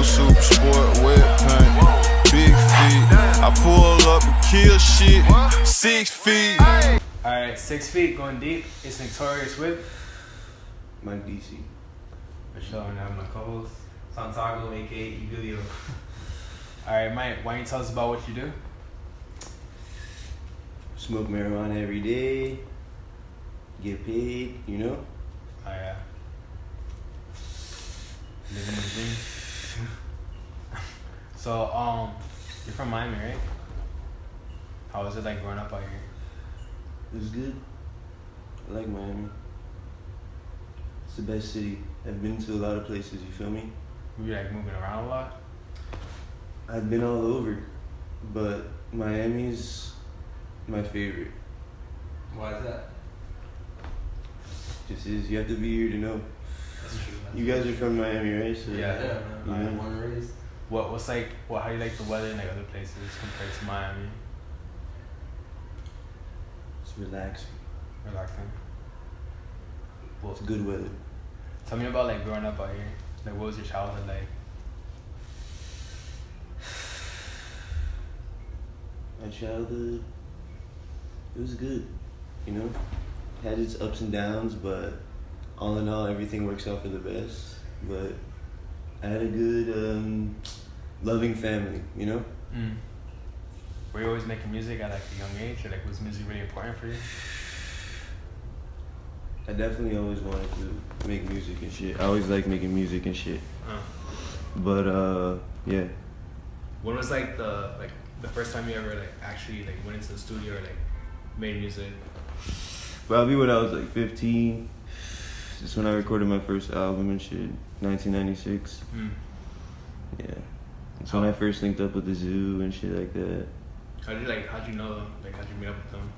super sport, wet paint, big feet. I pull up and kill shit, 6 feet. Alright, 6 feet going deep. It's Notorious with Mike Dece. for sure, and I'm my co-host Santiago, aka Evilio. Alright, Mike, why don't you tell us about what you do? Smoke marijuana every day. Get paid, you know? Oh yeah. Living the dream. So, you're from Miami, right? How was it like growing up out here? It was good. I like Miami. It's the best city. I've been to a lot of places, you feel me? Were you like moving around a lot? I've been all over, but Miami's my favorite. Why is that? Just is, you have to be here to know. That's true. You guys are from Miami, right? So Yeah. Yeah, man. You I'm know. born and raised. How do you like the weather in like other places compared to Miami? It's relaxing. Relaxing. Well, It's good weather. tell me about like growing up out here. Like, what was your childhood like? My childhood, it was good, you know? Had its ups and downs, but all in all, everything works out for the best. But I had a good, loving family, you know? Were you always making music at like a young age, or like was music really important for you? I definitely always wanted to make music and shit. I always liked making music and shit. But, yeah. When was like the first time you ever like actually like went into the studio or like made music? Probably when I was like 15. Just when I recorded my first album and shit, 1996. Yeah. That's when I first linked up with the Zoo and shit like that. How'd you know them? Like, how'd you meet up with them?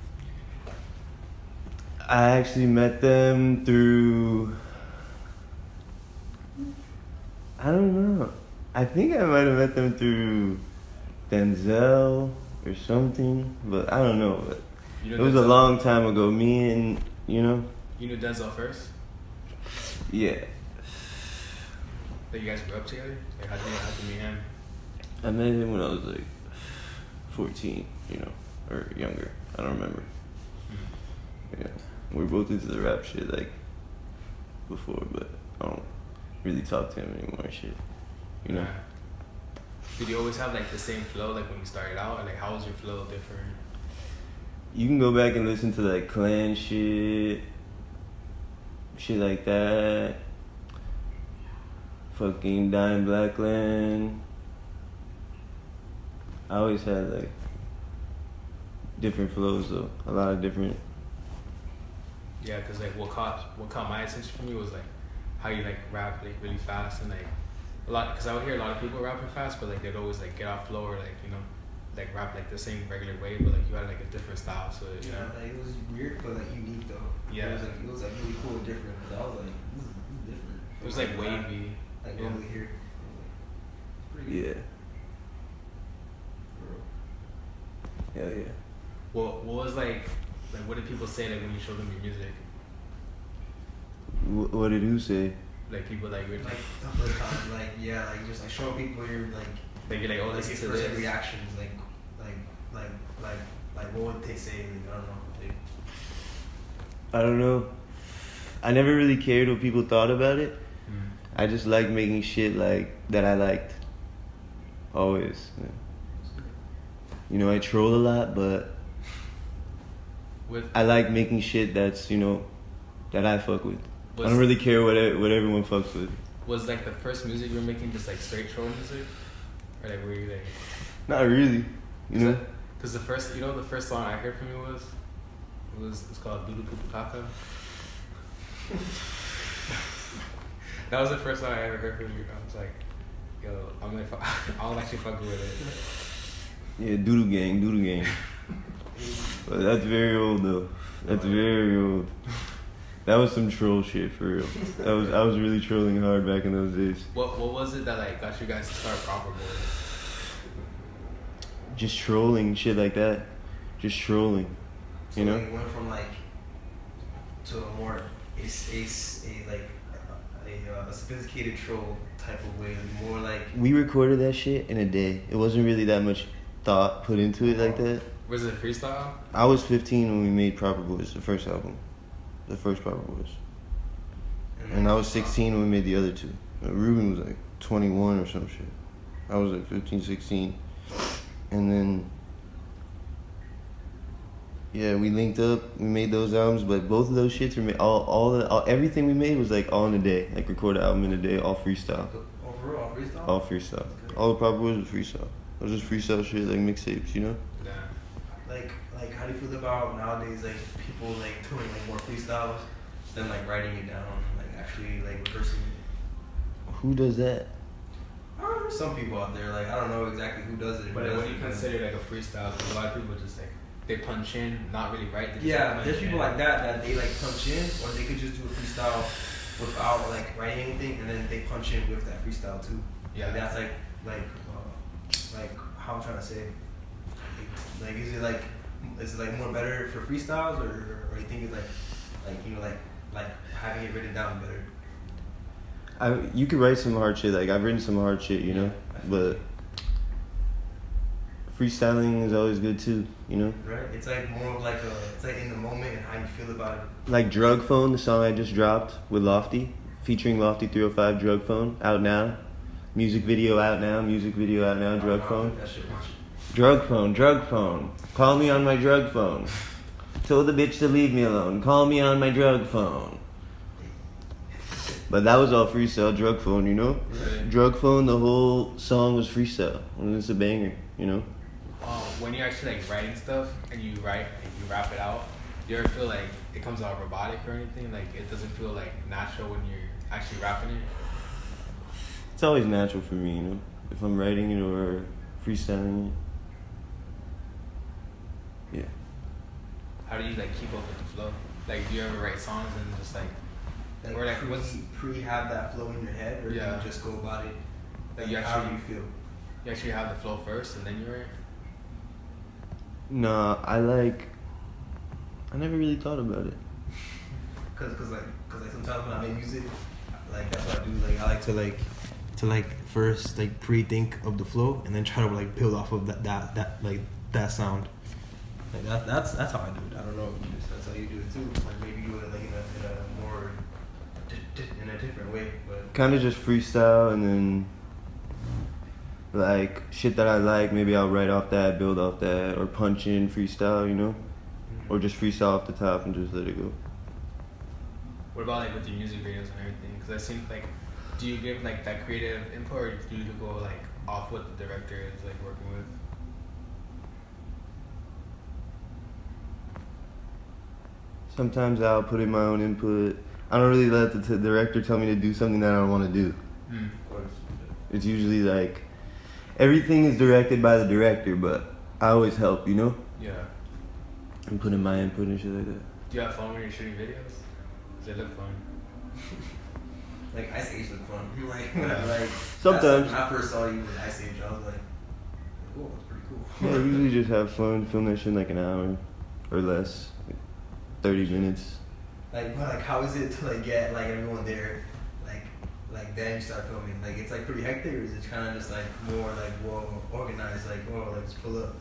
I actually met them through, I don't know. I think I might have met them through Denzel or something, but I don't know. But You it was a long time ago. Me and, you know? You knew Denzel first? Yeah. That you guys grew up together? Like, how'd you meet him? I met him when I was like 14, you know, or younger. I don't remember. Yeah. We were both into the rap shit, like, before, but I don't really talk to him anymore and shit, you know? Did you always have, like, the same flow, like, when you started out? Or, like, how was your flow different? You can go back and listen to, like, Clan shit like that. Fucking Dying Blackland. I always had, like, different flows, though. A lot of different. Yeah, because, like, what caught my attention from you was, like, how you, like, rap, like, really fast and, like, a lot, because I would hear a lot of people rapping fast, but, like, they'd always, like, get off flow or, like, you know, like, rap, like, the same regular way, but, like, you had, like, a different style, so, you know. Like, it was weird, but like unique though. Yeah. It was like really cool and different. Cause I was like, this is different. It was, like, wavy. Like Yeah. normally here. Pretty good. Yeah. Hell yeah. What was, like, what did people say, like, when you showed them your music? What did who say? Like, people, like, you're, Like the first time, like yeah, like just like showing people your like you're like, oh, like listen your to first this. reactions, like what would they say? Like, I don't know. Like, I don't know. I never really cared what people thought about it. Mm. I just liked making shit like that I liked. Always. Yeah. You know, I troll a lot, but I like making shit that's, you know, that I fuck with. I don't really care what everyone fucks with. Was, like, the first music you were making just, like, straight troll music? Or, like, were you, like... Not really, you know? Because the first song I heard from you it's called Doodoo Poo Poo Kaka. That was the first song I ever heard from you. I was like, yo, I'll actually fuck with it. Yeah, Doodle Gang. But that's very old though. That's very old. That was some troll shit for real. I was really trolling hard back in those days. What was it that, like, got you guys to start Propr? Just trolling, shit like that. Just trolling. so You know? like, it went from like to a more a sophisticated troll type of way, more like we recorded that shit in a day. It wasn't really that much thought put into it like that. Was it freestyle? I was 15 when we made Propr Boyz, the first album. The first Propr Boyz. And I was 16 when we made the other two. Ruben was like 21 or some shit. I was like 15, 16. And then, yeah, we linked up, we made those albums, but both of those shits were made, everything we made was like all in a day. Like record an album in a day, all freestyle. Oh, for real? All freestyle? All freestyle. All the Propr Boyz was freestyle. It was just freestyle shit, like mixtapes, you know? Yeah. Like, how do you feel about nowadays, like, people, like, doing, like, more freestyles than, like, writing it down, like, actually, like, rehearsing it? Who does that? There's some people out there, like, I don't know exactly who does it. But what do you consider like a freestyle? Because a lot of people just like they punch in, not really write. They just Yeah, punch there's people in. like that they like punch in, or they could just do a freestyle without like writing anything, and then they punch in with that freestyle too. Yeah, Like, that's like how I'm trying to say. Like is it like more better for freestyles, or you think it's like you know like having it written down better? You could write some hard shit. Like I've written some hard shit, you know, but freestyling is always good too, you know. Right. It's like more of like it's like in the moment and how you feel about it. Like Drug Phone, the song I just dropped with Lofty, featuring Lofty 305, Drug Phone, out now. Music video out now. Drug Phone. That shit much. Drug phone. Call me on my drug phone. Told the bitch to leave me alone. Call me on my drug phone. But that was all freestyle, Drug Phone, you know? Really? Drug Phone, the whole song was freestyle. And it's a banger, you know? When you're actually like writing stuff and you write and you rap it out, do you ever feel like it comes out robotic or anything? Like it doesn't feel like natural when you're actually rapping it? It's always natural for me, you know? If I'm writing it or freestyling it. Yeah. How do you like keep up with the flow? Like do you ever write songs and just like or like what's have that flow in your head, or do you just go about it? Like you how actually do you feel? You actually have the flow first and then you write? Nah, I never really thought about it. Cause sometimes when I make music, like that's what I do. Like I like to first like pre-think of the flow and then try to like build off of that sound. Like that's how I do it. I don't know if that's how you do it too. Like maybe you do it like in a more in a different way, but Kind of just freestyle and then like shit that I like, maybe I'll write off that, build off that, or punch in freestyle, you know? Or just freestyle off the top and just let it go. What about like with your music videos and everything? Because I think like, do you give like that creative input or do you go like off what the director is like working with? Sometimes I'll put in my own input. I don't really let the director tell me to do something that I don't want to do. of course. It's usually like, everything is directed by the director, but I always help, you know? Yeah. And put in my input and shit like that. Do you have fun when you're shooting videos? Does it look fun? Like Ice Age look fun. Like Sometimes. when I first saw you with Ice Age, I was like, oh, that's pretty cool. Yeah, I usually just have fun, film that shit in like an hour or less, like 30 minutes. Like how is it to like get like everyone there, like then you start filming? Like it's like pretty hectic, or is it kind of just like more like well organized? Like like just pull up,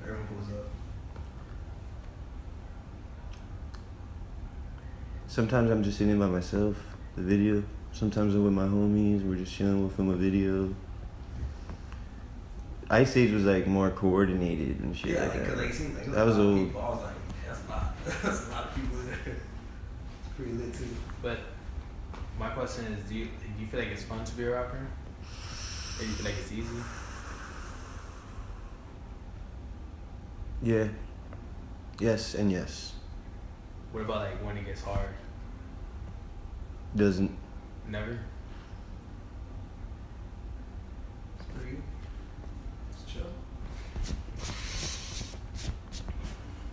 everyone pulls up. Sometimes I'm just sitting by myself, the video. Sometimes I'm with my homies, we're just chilling, we'll film a video. Ice Age was like more coordinated and shit like that. Cause, it seemed like That was a lot of old. people. I was like, that's a lot. That's a lot of people there. It's pretty lit too. But my question is, do you feel like it's fun to be a rapper? Or do you feel like it's easy? Yeah. Yes and yes. What about like when it gets hard? Doesn't. Never? It's pretty good. It's chill.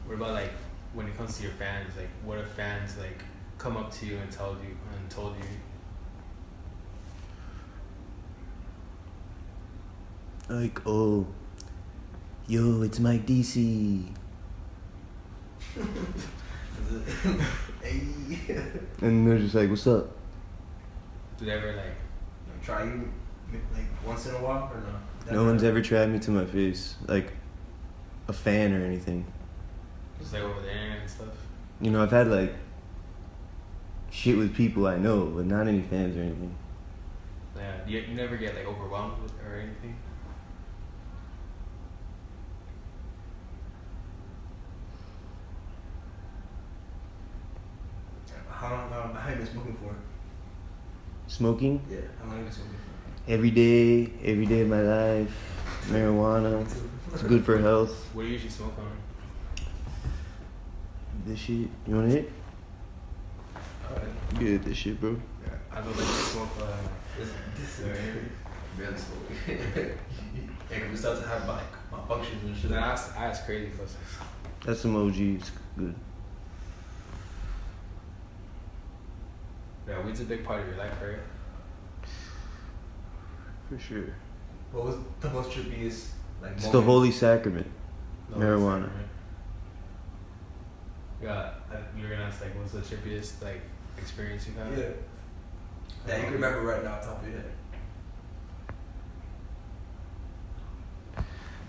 What about like when it comes to your fans? Like what if fans like come up to you and told you? Like, oh, yo, it's Mike Dece. Hey. And they're just like, what's up? Do they ever like Try you. like once in a while or no? No one's ever tried me to my face, like a fan or anything. Just like over the internet and stuff. You know, I've had like shit with people I know, but not any fans or anything. Yeah, you never get like overwhelmed with or anything. How long have you been smoking for? Smoking? Yeah, how long have you been smoking for? Every day of my life. Marijuana. It's good for health. What do you usually smoke on? This shit. You want to hit? Alright. Good, this shit, bro. Yeah, I don't like to smoke. This barely smoking. Yeah, 'cause we start to have like malfunctions and shit. That's crazy. Cause That's some OG. It's good. yeah, weed's a big part of your life, right? For sure. What was the most trippiest like? It's moment? the holy sacrament. No, Marijuana. it's yeah, you're gonna ask like, what's the trippiest like experience you've had? Yeah. That you can remember right now, top of your head.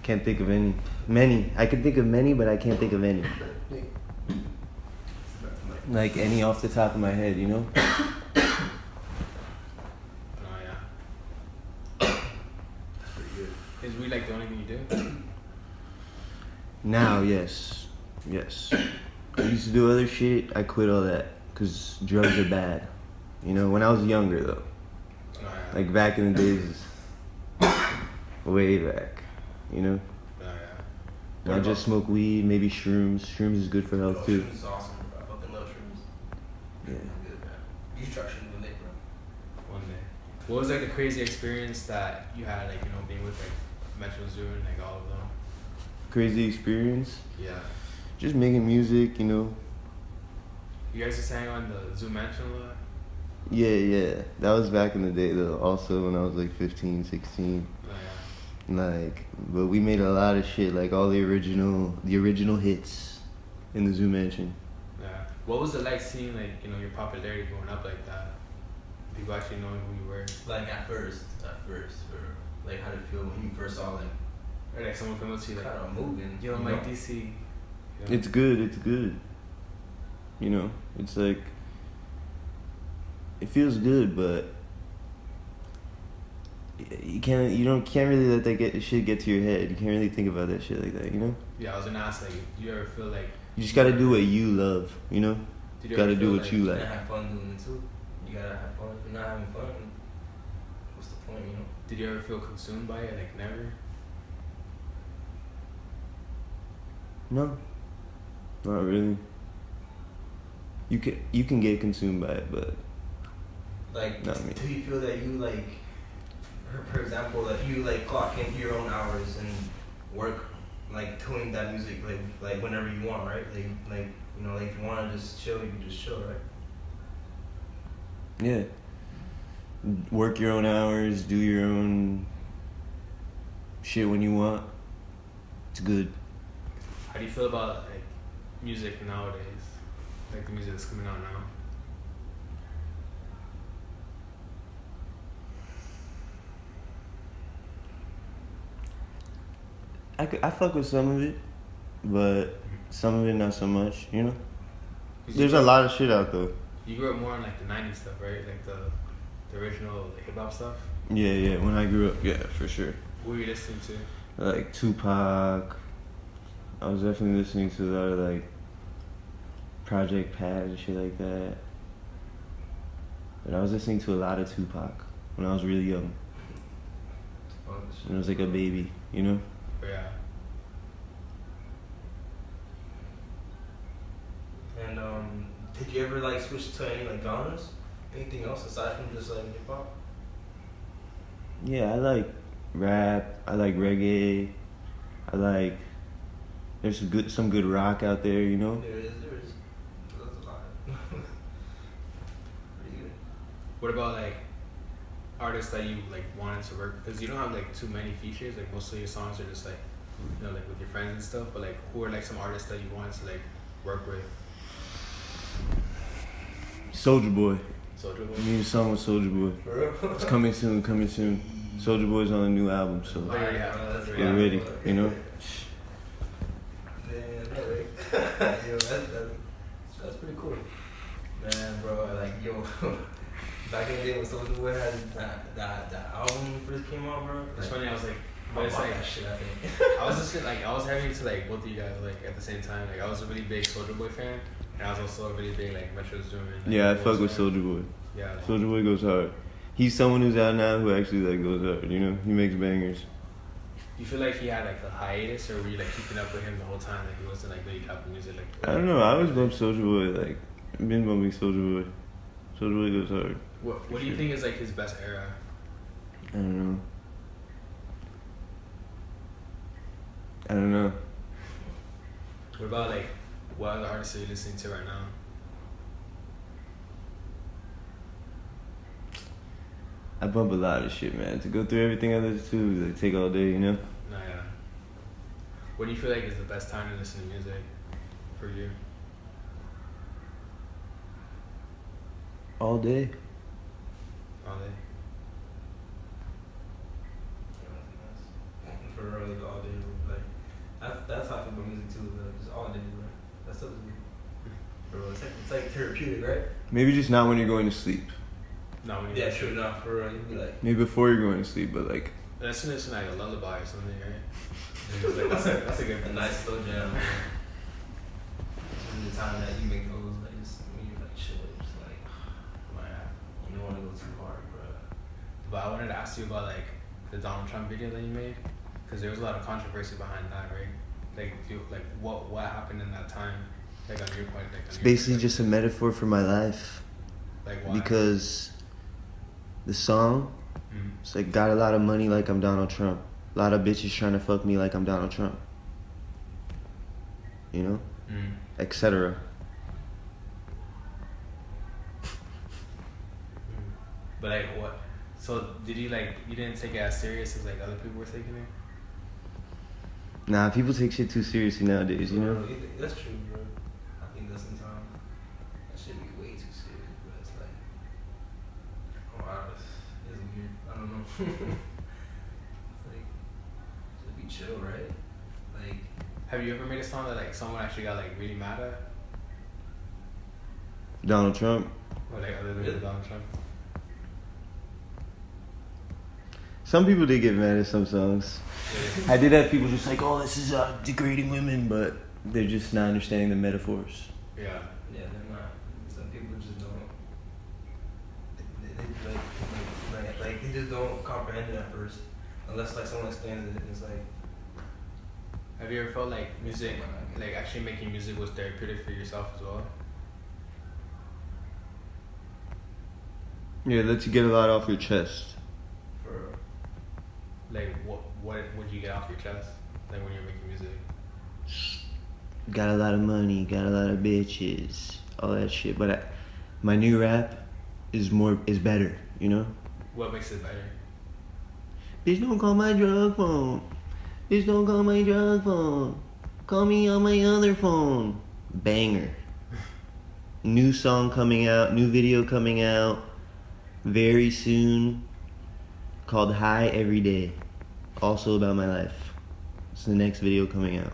Can't think of any. Many. I can think of many, but I can't think of any. Like any off the top of my head, you know? Oh yeah. Pretty good. Is weed like the only thing you do? Now, yes. Yes. I used to do other shit. I quit all that because drugs are bad. You know, when I was younger, though. Oh yeah. Like back in the days. Way back. You know? Oh yeah. I just smoke weed, maybe shrooms. Shrooms is good for health, too. Shrooms is awesome, bro. I fucking love shrooms. Yeah. Good, man. You should try shrooms one day, bro. One day. What was like the crazy experience that you had, like, you know, being with like Metro Zoo and like all of them? Crazy experience. Yeah. Just making music, you know? You guys just hang on the Zoo Mansion a lot? Yeah. That was back in the day, though. Also, when I was like 15, 16. Oh yeah. Like, but we made a lot of shit, like all the original hits in the Zoo Mansion. Yeah. What was it like seeing like, you know, your popularity going up like that? People actually knowing who you were? Like at first, or like how did it feel when you first saw like Or like someone come up to you like, kind of moving? yo, you Mike know? DC. You know? It's good. You know, it's like, it feels good, but you can't really let that shit get to your head. You can't really think about that shit like that, you know? Yeah, I was gonna ask like, do you ever feel like You just gotta do what you love, you know? did You ever gotta do feel what you You like. gotta have fun doing it too. You gotta have fun. If you're not having fun, what's the point, you know? Did you ever feel consumed by it? Like never? No, not really. You can get consumed by it, but Like, Not me. do you feel that you like, for example, that you like clock in your own hours and work like doing that music like whenever you want, right? Like you know, like if you want to just chill, you can just chill, right? yeah. Work your own hours, do your own shit when you want. It's good. How do you feel about like music nowadays? Like the music that's coming out now? I fuck with some of it, but some of it not so much, you know? 'Cause There's a lot of shit out though. You grew up more on like the 90s stuff, right? Like the original hip hop stuff? Yeah, when I grew up, yeah, for sure. What were you listening to? Like Tupac. I was definitely listening to a lot of like Project Pat and shit like that. But I was listening to a lot of Tupac when I was really young. When I was like a baby, you know? But yeah. And did you ever like switch to any like genres? Anything else aside from just like hip hop? Yeah, I like rap. I like reggae. I like. There's some good rock out there, you know. There is. That's a lot. Pretty good. What about like artists that you like wanted to work? Because you don't have like too many features. Like most of your songs are just like, you know, like with your friends and stuff. But like, who are like some artists that you wanted to like work with? Soulja Boy. Soulja Boy. I need a song with Soulja Boy. For real? It's coming soon. Yeah, Soulja Boy's on a new album, so Oh, yeah, that's get yeah. ready, you know? Yo, that's pretty cool. Man, bro, like, yo, back in the day when Soulja Boy had that album first came out, bro. It's like, funny, I was like, I but it's bought like, that shit, I think. I was just like, I was heavy into like both of you guys like at the same time. Like I was a really big Soulja Boy fan, and I was also a really big like Metro Zoom. Like, Yeah, I Boyz fuck with fan. Soulja Boy. Yeah. Like, Soulja Boy goes hard. He's someone who's out now who actually like goes hard, you know? He makes bangers. you feel like he had like a hiatus, or were you like keeping up with him the whole time? Like he wasn't like really dropping music. Like I don't know, I always bumped Soulja Boy, like, I've been bumping Soulja Boy. Soulja Boy goes hard. What do you think is like his best era? I don't know. What about like what other artists are you listening to right now? I bump a lot of shit, man. To go through everything I listen to, like, take all day, you know? No, yeah. What do you feel like is the best time to listen to music for you? All day. All day. For real, like, all day, like, that's how I feel about music too, like, just all day, bro. That's so good. Bro, it's like therapeutic, right? Maybe just not when you're going to sleep. No, when Yeah, true enough, for real, you'd be like, Maybe before you're going to sleep, but like, That's listen like a lullaby or something, right? It's like, that's a good a nice slow jam. From the time that you make those, like, just when you're like chill, just like, man, you don't want to go too hard, bro. But I wanted to ask you about like the Donald Trump video that you made, because there was a lot of controversy behind that, right? Like what happened in that time, like on your point, like on it's your basically perspective? just a metaphor for my life. Like why? Because the song, Mhm. it's like, got a lot of money like I'm Donald Trump. A lot of bitches trying to fuck me like I'm Donald Trump. You know? Mhm. Etc. But like what? So did you like you didn't take it as serious as like other people were taking it? Nah, people take shit too seriously nowadays, you know? That's true, bro. I think that sometimes that shit be way too serious, bro. It's like, oh, wow, it's weird. I don't know. It's like, just be chill, right? Like, Have you ever made a song that like someone actually got like really mad at, Donald Trump. or like other than Really? Donald Trump? Some people did get mad at some songs. Yeah. I did have people just like, oh, this is degrading women, but they're just not understanding the metaphors. Yeah. yeah, they're not. Some people just don't. Like they just don't comprehend it at first, unless like someone explains it. It's like, Have you ever felt like music, like actually making music was therapeutic for yourself as well? Yeah, it lets you get a lot off your chest. for Like what would you get off your chest, like when you're making music? Got a lot of money, got a lot of bitches, all that shit. But my new rap is better, you know? What makes it better? Bitch, don't call my drug phone. Bitch, don't call my drug phone. Call me on my other phone. Banger. New song coming out, new video coming out very soon, called High Every Day. Also about my life. It's the next video coming out,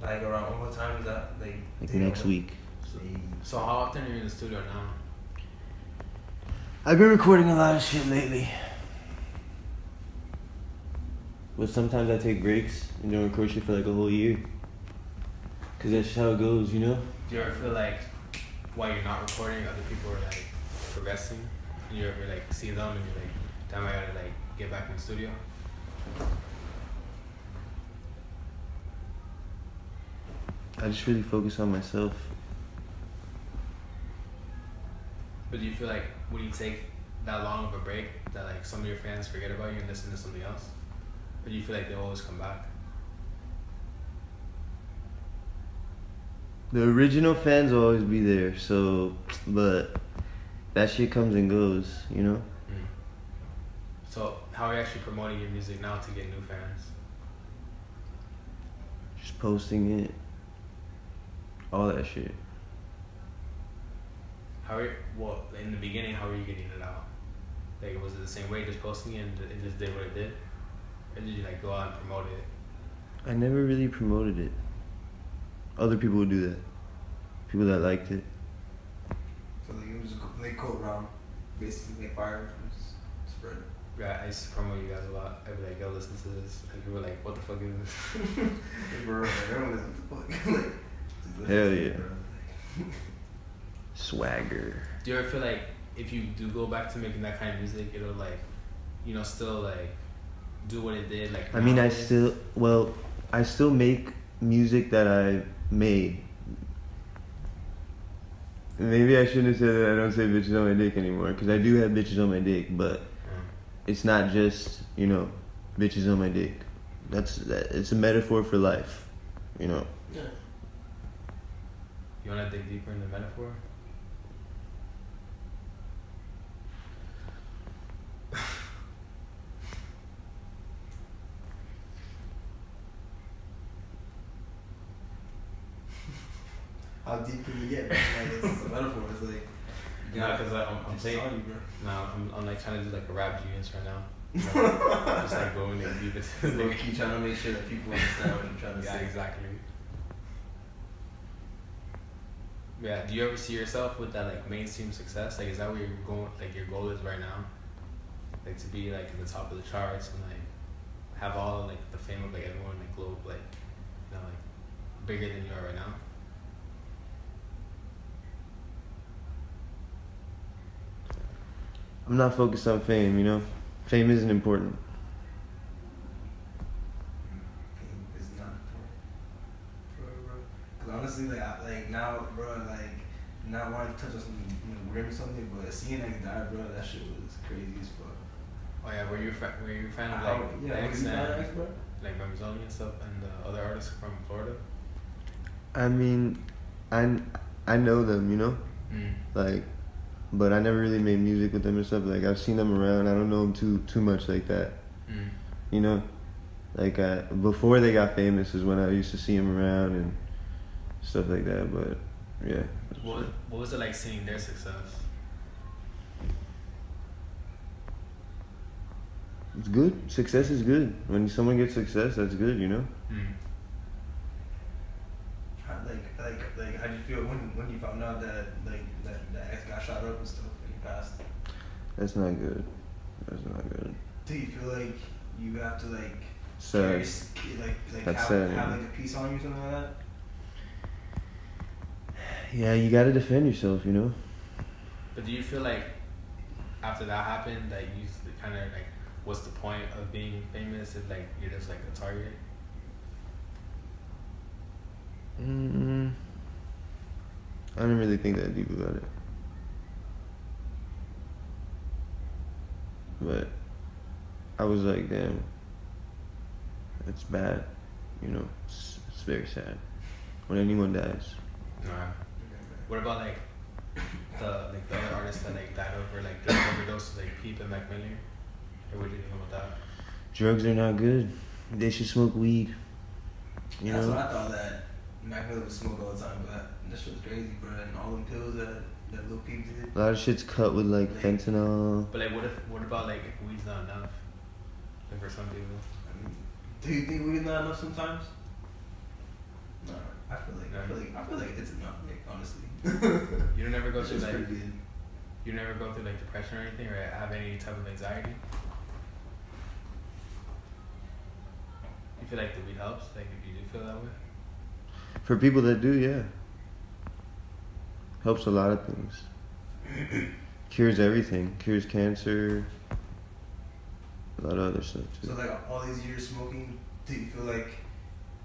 like around what time is that? like next week. So how often are you in the studio now? I've been recording a lot of shit lately. But sometimes I take breaks and don't record shit for like a whole year. Cause that's just how it goes, you know? Do you ever feel like while you're not recording, other people are like progressing, and you ever like see them and you're like, damn, I gotta like get back in the studio? I just really focus on myself. But do you feel like when you take that long of a break that like some of your fans forget about you and listen to something else? Or do you feel like they always come back? The original fans will always be there, so, but that shit comes and goes, you know? So how are you actually promoting your music now to get new fans? Just posting it. All that shit. How are you, well, in the beginning, how are you getting it out? Like, was it the same way, just posting it and it just did what it did? Or did you like go out and promote it? I never really promoted it. Other people would do that. People that liked it. So like it was like go around, basically like fire, and just spread it. Yeah, I used to promote you guys a lot. I'd be like, yo, listen to this. And people were like, what the fuck is this? Bro, like, everyone was like, what the fuck? Like, just Hell listen to yeah. it, bro. Swagger. Do you ever feel like if you do go back to making that kind of music, it'll like, you know, still like do what it did? Like, I mean, I nowadays? still make music that I made. Maybe I shouldn't have said that I don't say bitches on my dick anymore, because I do have bitches on my dick, but it's not just, you know, bitches on my dick. It's a metaphor for life, you know. Yeah. You want to dig deeper in the metaphor? How deep can you get? Like, it's a metaphor. It's like, No, because I'm it's saying, on you, bro. no, I'm like trying to do like a rap genius right now. You know, just like going in deep into the Low key trying to make sure that people understand what you're trying to Yeah, say. exactly. Yeah, do you ever see yourself with that like mainstream success? Like, is that where you're going? Like, your goal is right now, like to be like in the top of the charts and like have all like the fame of like everyone in the globe, like, you know, like bigger than you are right now. I'm not focused on fame, you know. Fame isn't important. It's not, bro. Cause honestly, like now, bro, like not wanting to touch on something, you know, weird or something, but seeing like die, bro, that shit was crazy as fuck. Oh yeah, were you a fan of How- like yeah, X were you a fan of and X, bro? like Ramzoni and stuff and other artists from Florida? I mean, I know them, you know. Like, but I never really made music with them and stuff. Like, I've seen them around. I don't know them too much like that. You know, like before they got famous is when I used to see them around and stuff like that. But yeah. What was it like seeing their success? It's good. Success is good. When someone gets success, that's good, you know. Like, how do you feel when you found out that like that X got shot up and stuff and he passed? That's not good. That's not good. Do you feel like you have to like Sad. carry, like That's have, sad, have yeah. like a piece on you or something like that? Yeah, you gotta defend yourself, you know. But do you feel like after that happened that you kind of like, what's the point of being famous if like you're just like a target? I didn't really think that deep about it. But I was like, damn, it's bad. You know, it's very sad when anyone dies. Nah. What about like the other artists that like died over like drug overdoses, like Peep and Mac Miller? Or what do you think about that? Drugs are not good. They should smoke weed. You That's know? what I thought, that Mac Miller would smoke all the time, but that shit was crazy, bro. And all them pills that Lil Peep did. A lot of shit's cut with like fentanyl. But like, what about like if weed's not enough? Like for some people. I mean, do you think weed's not enough sometimes? No, I feel like it's enough, like, honestly. You don't ever go That through shit's like pretty good. you never go through like depression or anything, or have any type of anxiety? You feel like the weed helps? Like if you do feel that way? For people that do, yeah. Helps a lot of things. Cures everything. Cures cancer. A lot of other stuff too. So like all these years smoking, do you feel like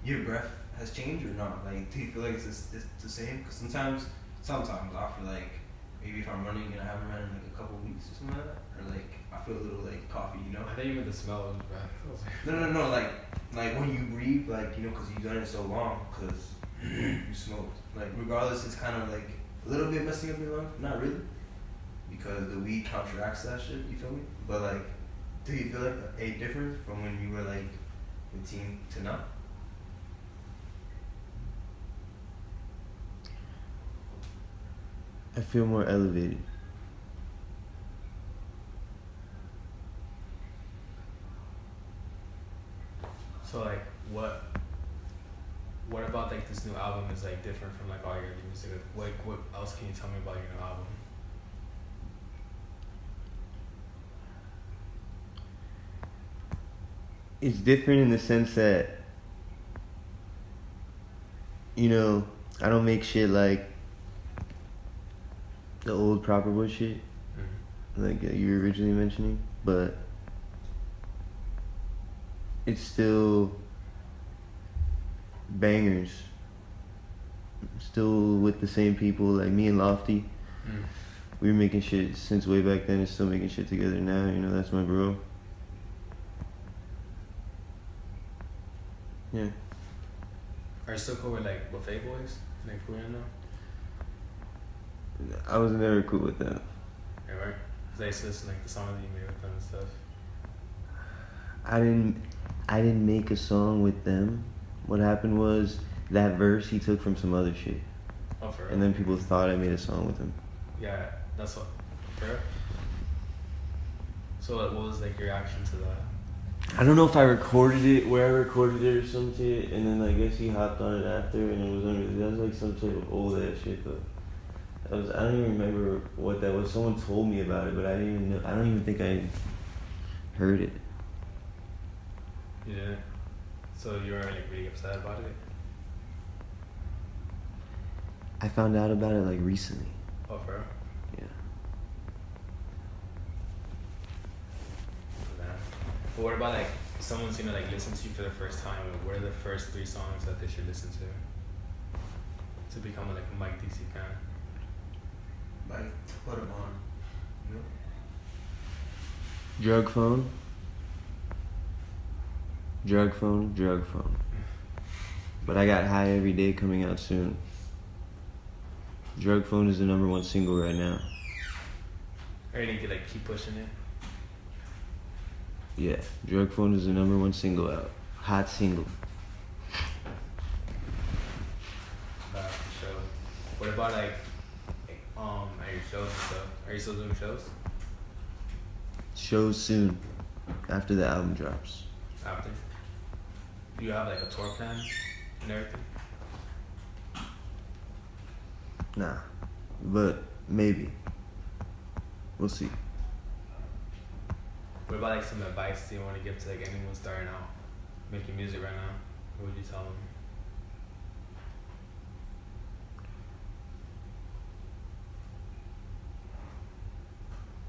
your breath has changed or not? Like, do you feel like it's the same? Because sometimes I feel like maybe if I'm running and I haven't run in like a couple of weeks or something like that, or like I feel a little like coffee, you know? I think even the smell of his breath. No. Like when you breathe, like, you know, because you've done it so long, because you smoked. Like regardless, it's kind of like a little bit messing up your lungs. Not really, because the weed counteracts that shit. You feel me? But like, do you feel like a difference from when you were like 15 to now? I feel more elevated. So like, what about like this new album is like different from like all your other music? Like, what else can you tell me about your new album? It's different in the sense that, you know, I don't make shit like the old Propr Boyz shit, like you were originally mentioning, but it's still bangers. Still with the same people, like me and Lofty. We were making shit since way back then and still making shit together now, you know, that's my bro. Yeah. Are you still cool with like Buffet Boys? Like who you know? I was never cool with them. Yeah, right? Cause I used to listen like the songs that you made with them and stuff. I didn't make a song with them. What happened was that verse he took from some other shit. Oh, for real? And then people thought I made a song with him. Yeah, that's what. For real? So like, what was like your reaction to that? I don't know if I recorded it, where I recorded it or some shit, and then I guess he hopped on it after, and it was that was like some type of old ass shit though. I don't even remember what that was. Someone told me about it, but I didn't even know. I don't even think I heard it. You didn't? So you were like really upset about it? I found out about it like recently. Oh, for real? Yeah. Nah. But what about like someone's gonna like listen to you for the first time? Like, what are the first 3 songs that they should listen to become like a Mike Dece fan? Like, put them on. You know? Drug phone. Drug phone. Drug phone. But I got High Every Day coming out soon. Drug phone is the #1 single right now. Or you need to like keep pushing it? Yeah, Drug phone is the #1 single out. Hot single. For sure. What about like at your shows and stuff? Are you still doing shows? Shows soon. After the album drops. After? Do you have like a tour plan and everything? Nah. But maybe. We'll see. What about like some advice do you want to give to like anyone starting out making music right now? What would you tell them?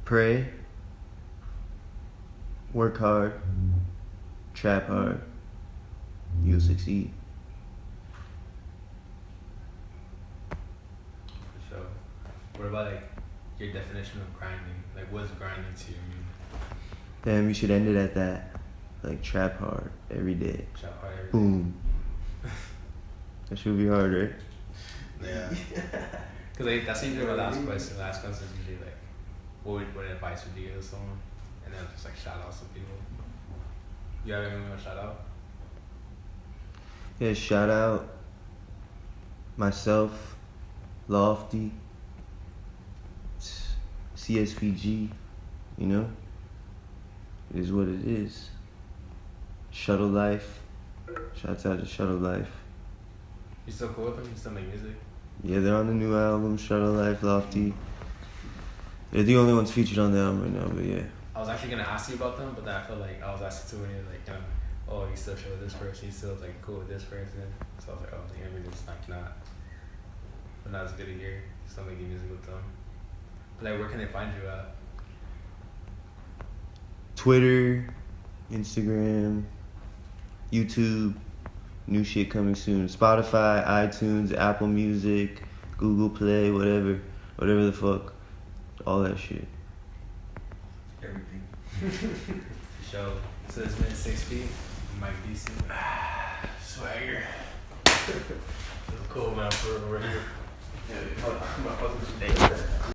Pray. Work hard. Trap hard. You'll succeed. For sure. What about like your definition of grinding? Like what's grinding to you? Damn, you should end it at that. Like trap hard every day. Trap hard every day. Boom. That should be hard, right? Yeah. Cause like, that's usually my last question. Last question is usually like, what advice would you give to someone? And then just like shout out some people. You have anyone you want to shout out? Yeah, shout out myself, Lofty, CSPG, you know? It is what it is. Shuttle Life. Shouts out to Shuttle Life. You still cool with them? You still make music? Yeah, they're on the new album, Shuttle Life, Lofty. They're the only ones featured on the album right now, but yeah. I was actually gonna ask you about them, but then I felt like I was asking too many like, oh, you still show this person, you still like cool with this person. So I was like, oh, damn, maybe it's like not. But now it's good to hear. You still making music with them. But like, where can they find you at? Twitter, Instagram, YouTube, new shit coming soon. Spotify, iTunes, Apple Music, Google Play, whatever the fuck. All that shit. Everything. For sure. So it's been 6 feet. Mike Dece. Swagger. Cool, man. For right here. Yeah,